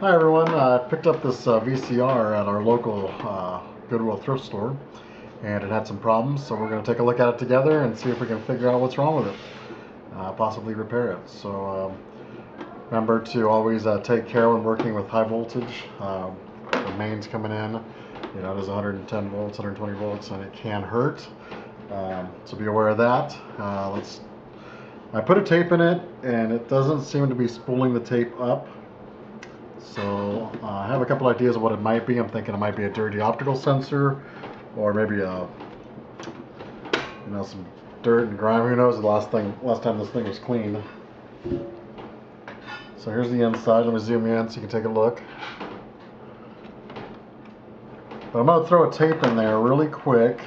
Hi everyone, I picked up this VCR at our local Goodwill thrift store, and it had some problems, so we're going to take a look at it together and see if we can figure out what's wrong with it, possibly repair it. So remember to always take care when working with high voltage. The mains coming in, you know, it is 110 volts, 120 volts, and it can hurt, so be aware of that. I put a tape in it, and it doesn't seem to be spooling the tape up. So I have a couple ideas of what it might be. I'm thinking it might be a dirty optical sensor, or maybe some dirt and grime. Who knows? The last time this thing was cleaned. So here's the inside. Let me zoom in so you can take a look. But I'm going to throw a tape in there really quick,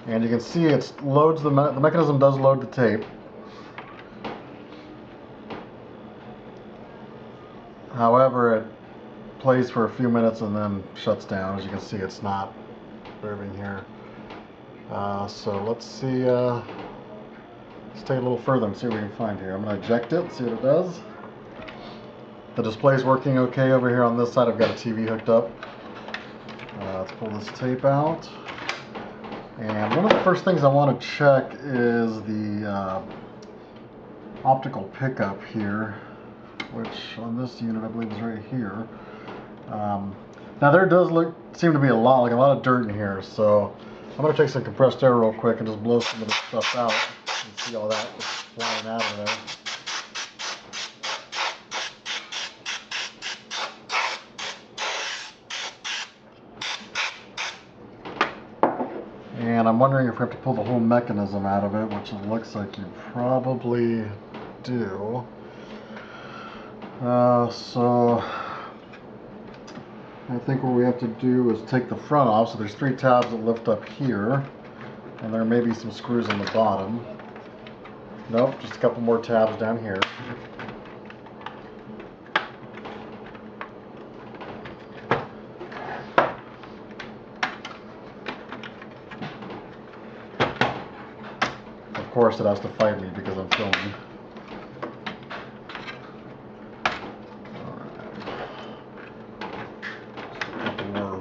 and you can see it loads the mechanism does load the tape. However, it plays for a few minutes and then shuts down. As you can see, it's not moving here. So let's see. Let's take it a little further and see what we can find here. I'm going to eject it, see what it does. The display's working okay over here on this side. I've got a TV hooked up. Let's pull this tape out. And one of the first things I want to check is the optical pickup here, which on this unit I believe is right here. Now there does seem to be a lot of dirt in here, so I'm going to take some compressed air real quick and just blow some of this stuff out and see all that flying out of there. And I'm wondering if we have to pull the whole mechanism out of it, which it looks like you probably do. So I think what we have to do is take the front off. So there's 3 tabs that lift up here, and there may be some screws on the bottom. Nope, just a couple more tabs down here. Of course it has to fight me because I'm filming.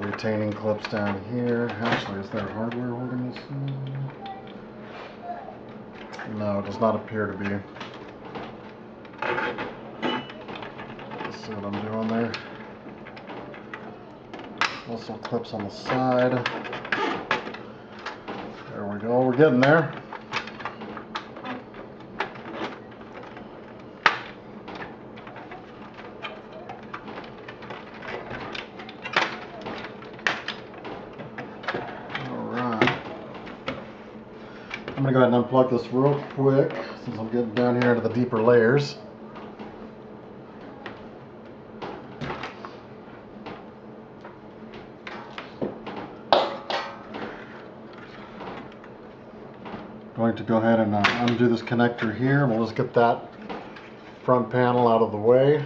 Retaining clips down here. Actually, is there hardware holding this in? No, it does not appear to be. Let's see what I'm doing there. Also clips on the side. There we go, we're getting there. I'm going to go ahead and unplug this real quick since I'm getting down here into the deeper layers. Going to go ahead and undo this connector here. We'll just get that front panel out of the way.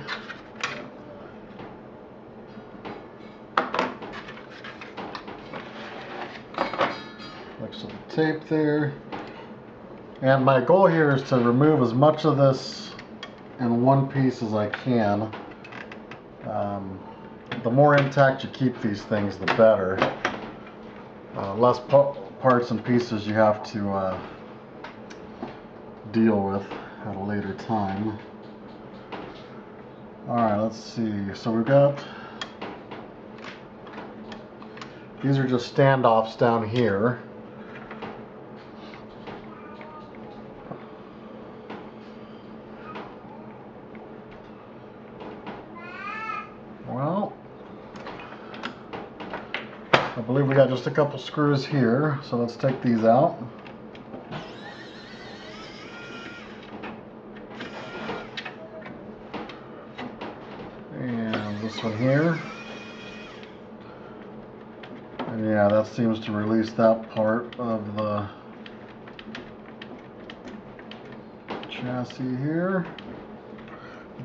Next to the tape there. And my goal here is to remove as much of this in one piece as I can. The more intact you keep these things, the better. Less parts and pieces you have to deal with at a later time. Alright, let's see. So we've got, these are just standoffs down here. Well, I believe we got just a couple screws here, so let's take these out. And this one here. And yeah, that seems to release that part of the chassis here.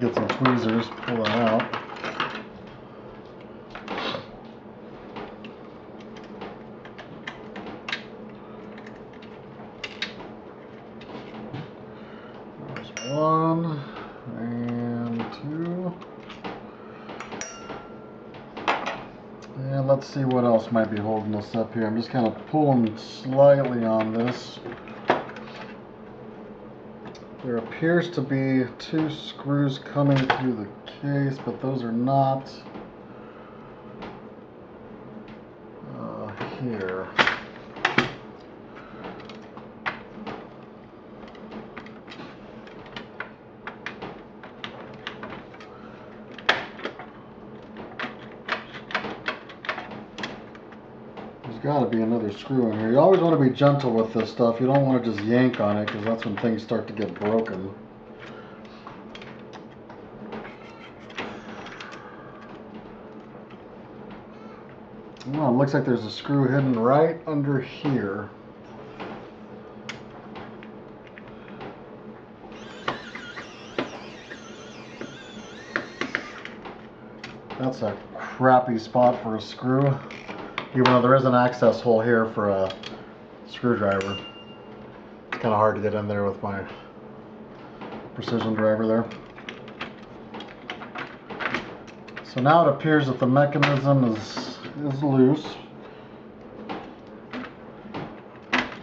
Get some tweezers, pull that out. There's one and two. let's see what else might be holding us up here. I'm just kind of pulling slightly on this. There appears to be 2 screws coming through the case, but those are not here. There's got to be another screw in here. You always want to be gentle with this stuff. You don't want to just yank on it, because that's when things start to get broken. Well, it looks like there's a screw hidden right under here. That's a crappy spot for a screw, even though there is an access hole here for a screwdriver. It's kind of hard to get in there with my precision driver there. So now it appears that the mechanism is loose.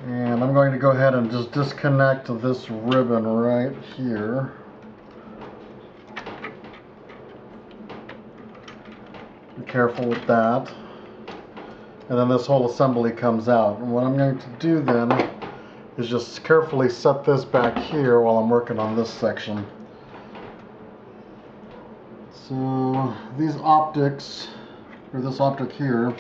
And I'm going to go ahead and just disconnect this ribbon right here. Be careful with that. And then this whole assembly comes out. And what I'm going to do then is just carefully set this back here while I'm working on this section. So these optics, or this optic here,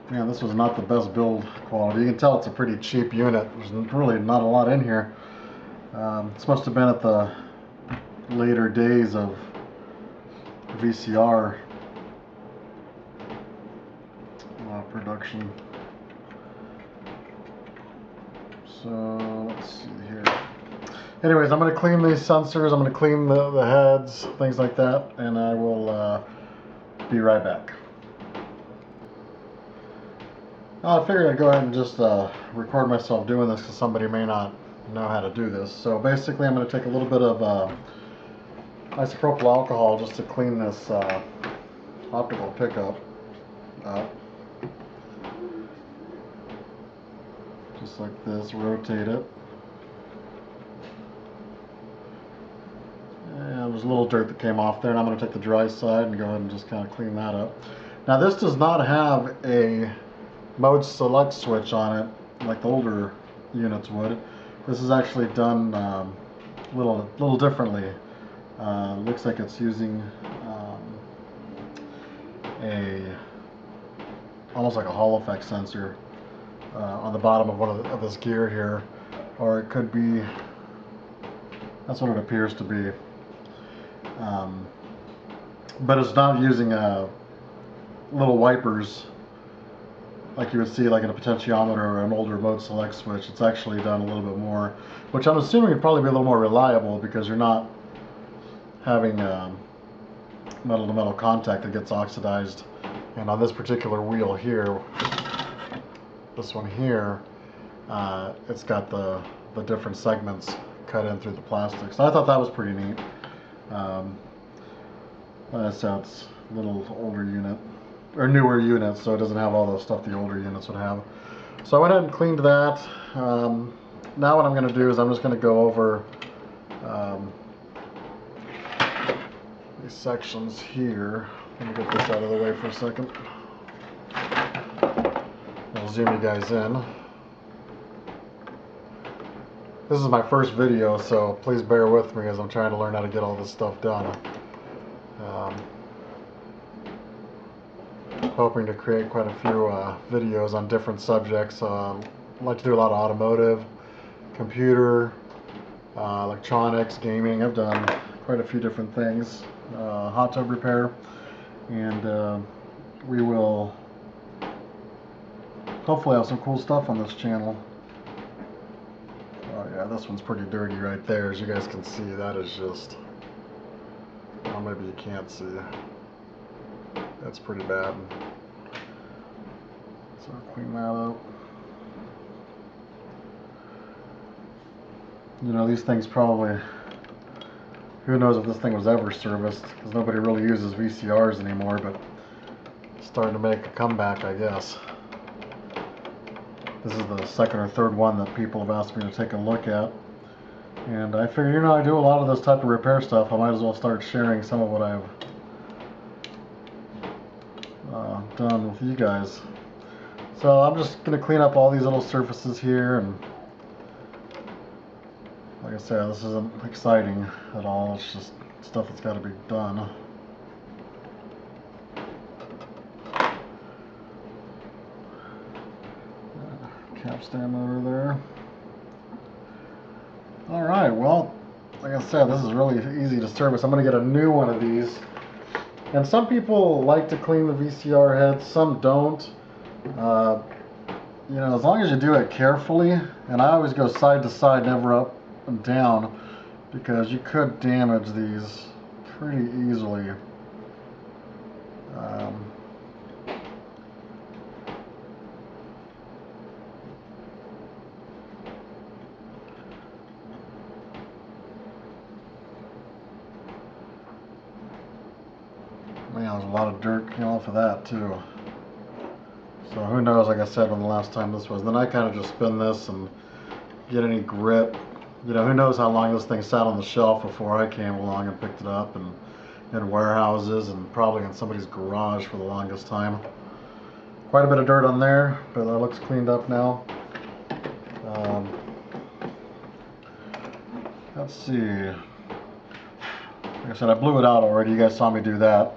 man, this was not the best build quality. You can tell it's a pretty cheap unit. There's really not a lot in here. This must have been at the later days of VCR production. So let's see here. Anyways, I'm going to clean these sensors. I'm going to clean the heads, things like that, and I will be right back. I figured I'd go ahead and just record myself doing this because somebody may not know how to do this. So basically I'm going to take a little bit of isopropyl alcohol just to clean this optical pickup up. Just like this, rotate it. And there's a little dirt that came off there, and I'm going to take the dry side and go ahead and just kind of clean that up. Now this does not have a mode select switch on it like the older units would. This is actually done a little differently. Looks like it's using almost like a Hall effect sensor on the bottom of one of this gear here, or it could be, that's what it appears to be. But it's not using little wipers like you would see like in a potentiometer or an older mode select switch. It's actually done a little bit more, which I'm assuming would probably be a little more reliable because you're not having metal to metal contact that gets oxidized. And on this particular wheel here, this one here, it's got the different segments cut in through the plastic. So I thought that was pretty neat. That's a little older unit, or newer unit, so it doesn't have all the stuff the older units would have. So I went ahead and cleaned that. Now what I'm going to do is I'm just going to go over these sections here. Let me get this out of the way for a second. I'll zoom you guys in. This is my first video, so please bear with me as I'm trying to learn how to get all this stuff done. Hoping to create quite a few videos on different subjects. I like to do a lot of automotive, computer, electronics, gaming. I've done quite a few different things. Hot tub repair, and we will hopefully have some cool stuff on this channel. Oh yeah, this one's pretty dirty right there. As you guys can see, that is just, well, maybe you can't see. That's pretty bad. So I'll clean that up. You know, these things probably, who knows if this thing was ever serviced, because nobody really uses VCRs anymore, but it's starting to make a comeback, I guess. This is the second or third one that people have asked me to take a look at. And I figure, you know, I do a lot of this type of repair stuff. I might as well start sharing some of what I've done with you guys. So I'm just going to clean up all these little surfaces here, and like I said, this isn't exciting at all. It's just stuff that's got to be done. Capstan over there. Alright, well, like I said, this is really easy to service. I'm going to get a new one of these. And some people like to clean the VCR heads, some don't. You know, as long as you do it carefully, and I always go side to side, never up and down, because you could damage these pretty easily. Man, there's a lot of dirt came off of that too. So who knows, like I said, when the last time this was. Then I kind of just spin this and get any grit. You know, who knows how long this thing sat on the shelf before I came along and picked it up, and in warehouses and probably in somebody's garage for the longest time. Quite a bit of dirt on there, but that looks cleaned up now. Let's see. Like I said, I blew it out already. You guys saw me do that.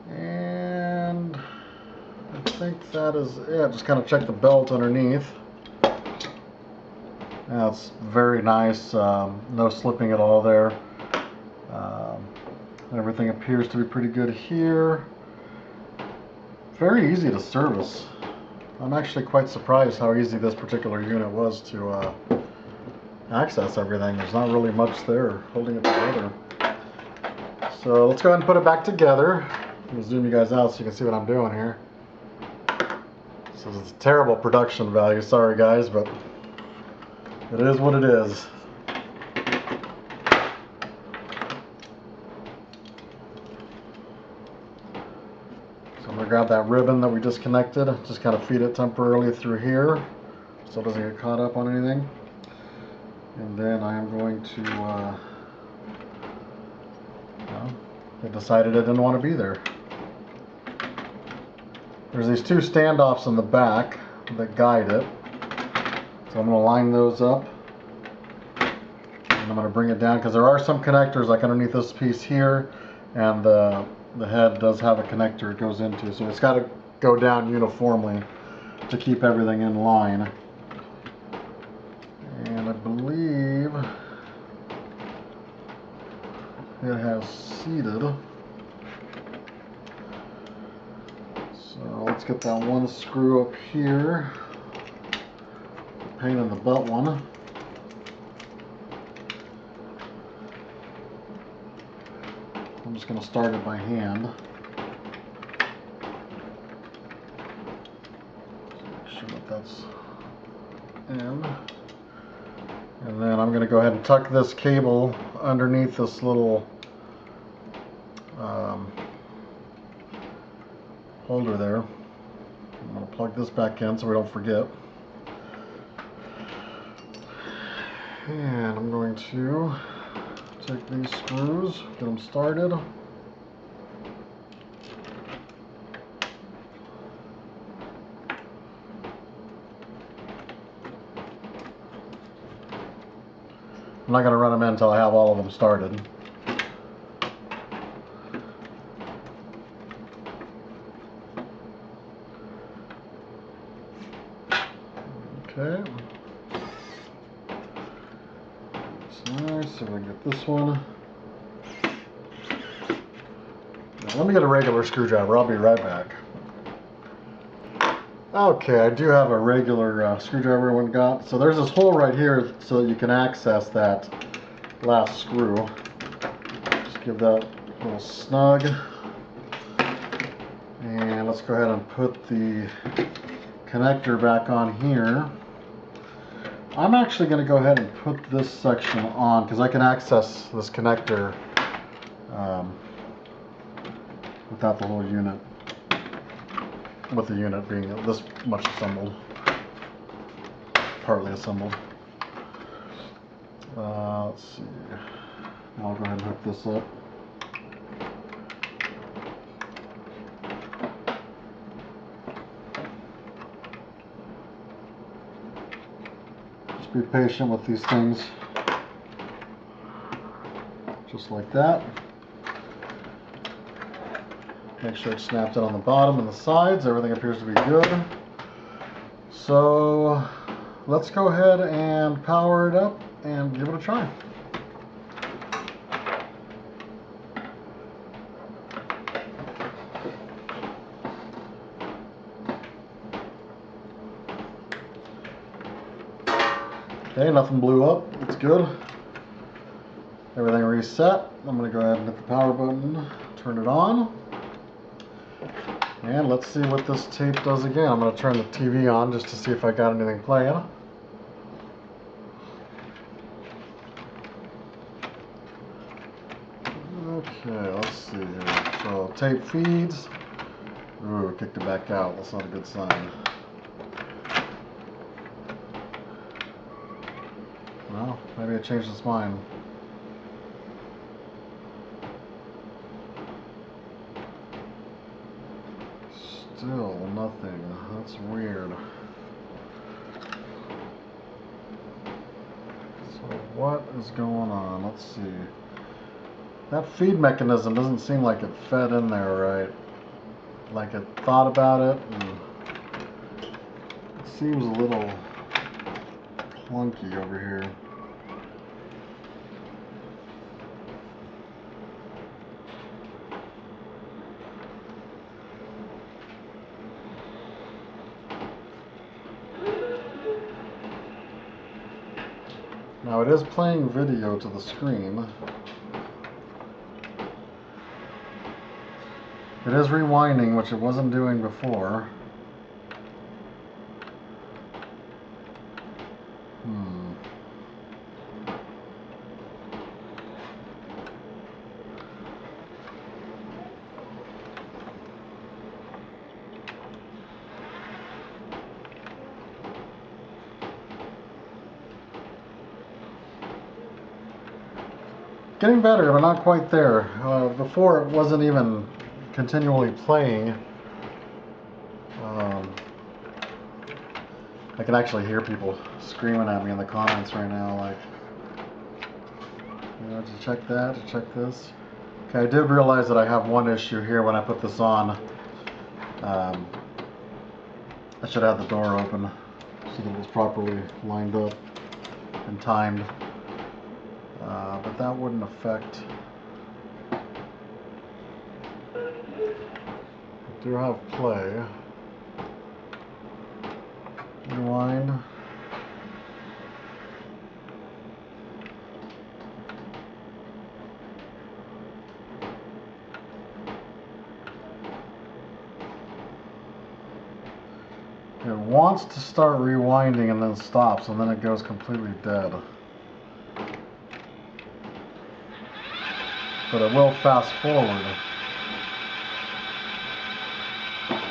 And I think that is it. Just kind of check the belt underneath. That's very nice. No slipping at all there. Everything appears to be pretty good here. Very easy to service. I'm actually quite surprised how easy this particular unit was to access everything. There's not really much there holding it together. So let's go ahead and put it back together. I'll zoom you guys out so you can see what I'm doing here. So it's a terrible production value, sorry guys, but it is what it is. So I'm going to grab that ribbon that we disconnected, just kind of feed it temporarily through here so it doesn't get caught up on anything. And then I am going to, well, I decided I didn't want to be there. There's these two standoffs in the back that guide it. So I'm going to line those up. And I'm going to bring it down because there are some connectors like underneath this piece here, and the head does have a connector it goes into. So it's got to go down uniformly to keep everything in line. And I believe it has seated. So let's get that one screw up here. Pain in the butt one. I'm just going to start it by hand. Make sure that that's in. And then I'm going to go ahead and tuck this cable underneath this little holder there. I'm going to plug this back in so we don't forget. And I'm going to take these screws, get them started. I'm not going to run them in until I have all of them started. Okay. That's nice. So we get this one. Now, let me get a regular screwdriver. I'll be right back. Okay, I do have a regular screwdriver I went and got. So there's this hole right here so that you can access that last screw. Just give that a little snug. And let's go ahead and put the connector back on here. I'm actually going to go ahead and put this section on because I can access this connector without the whole unit, with the unit being this much assembled, partly assembled. Let's see. I'll go ahead and hook this up. Just be patient with these things. Just like that. Make sure it's snapped in on the bottom and the sides. Everything appears to be good. So let's go ahead and power it up and give it a try. Okay, nothing blew up. It's good. Everything reset. I'm going to go ahead and hit the power button, turn it on. And let's see what this tape does again. I'm going to turn the TV on just to see if I got anything playing. Okay, let's see here. So tape feeds. Ooh, kicked it back out. That's not a good sign. Well, maybe it changed its mind. Still nothing. That's weird. So what is going on? Let's see. That feed mechanism doesn't seem like it fed in there right. Like it thought about it, and it seems a little clunky over here. Now it is playing video to the screen. It is rewinding, which it wasn't doing before. Getting better, but not quite there. Before it wasn't even continually playing. I can actually hear people screaming at me in the comments right now, like, you know, did you check that? Did you check this? Okay, I did realize that I have one issue here when I put this on. I should have the door open so that it was properly lined up and timed. But that wouldn't affect. I do have play. Rewind. It wants to start rewinding and then stops, and then it goes completely dead. But it will fast forward.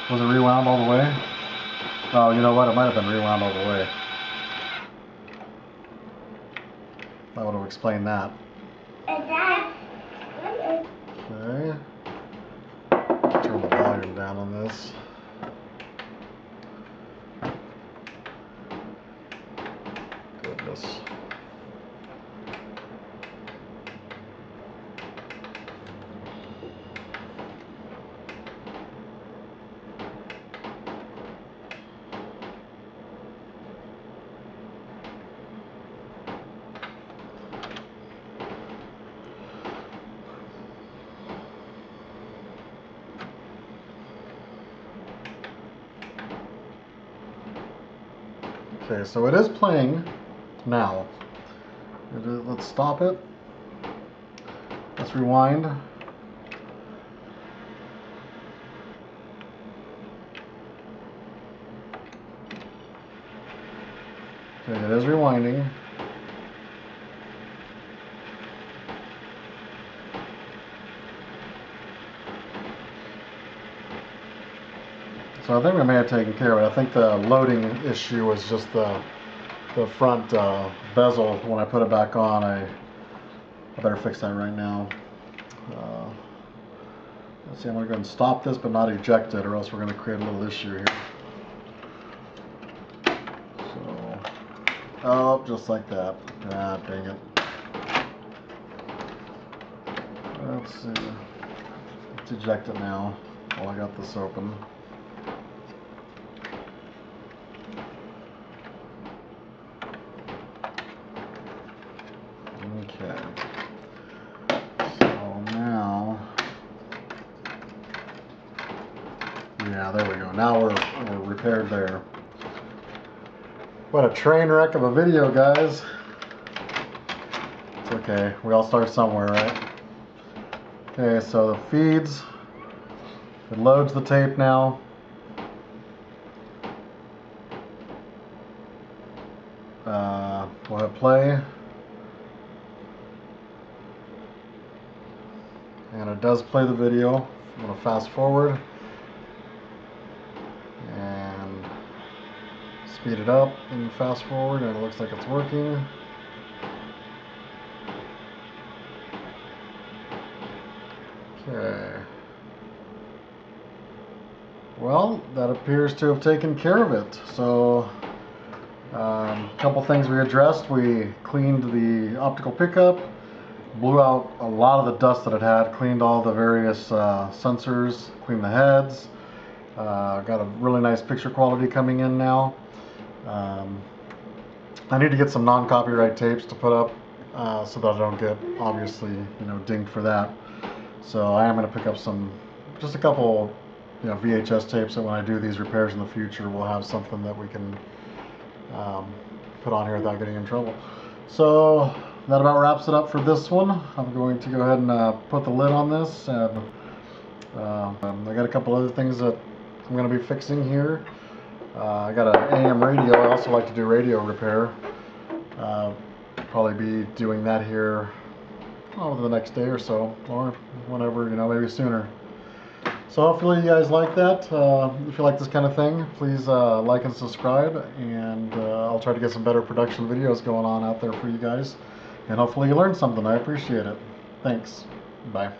Was it rewound all the way? Oh, you know what? It might have been rewound all the way. That would have explained that. Okay. Turn the volume down on this. Goodness. Okay, so it is playing now. Let's stop it. Let's rewind. Okay, it is rewinding. So I think we may have taken care of it. I think the loading issue was just the front bezel. When I put it back on, I better fix that right now. Let's see, I'm going to go ahead and stop this but not eject it, or else we're going to create a little issue here. So, oh, just like that. Ah, dang it. Let's see. Let's eject it now while I got this open. Okay. So now, yeah, there we go. Now we're repaired there. What a train wreck of a video, guys. It's okay. We all start somewhere, right? Okay, so the feeds. It loads the tape now. We'll hit play. And it does play the video. I'm going to fast forward and speed it up and fast forward, and it looks like it's working. Okay. Well, that appears to have taken care of it. So, a couple things we addressed. We cleaned the optical pickup, blew out a lot of the dust that it had, cleaned all the various sensors, cleaned the heads. Got a really nice picture quality coming in now. I need to get some non-copyright tapes to put up so that I don't get, obviously, dinged for that. So I am going to pick up just a couple, VHS tapes that when I do these repairs in the future, we'll have something that we can put on here without getting in trouble. So that about wraps it up for this one. I'm going to go ahead and put the lid on this, and I got a couple other things that I'm going to be fixing here. I got an AM radio. I also like to do radio repair. Probably be doing that here over the next day or so, or whenever, maybe sooner. So hopefully you guys like that. If you like this kind of thing, please like and subscribe, and I'll try to get some better production videos going on out there for you guys. And hopefully you learned something. I appreciate it. Thanks. Bye.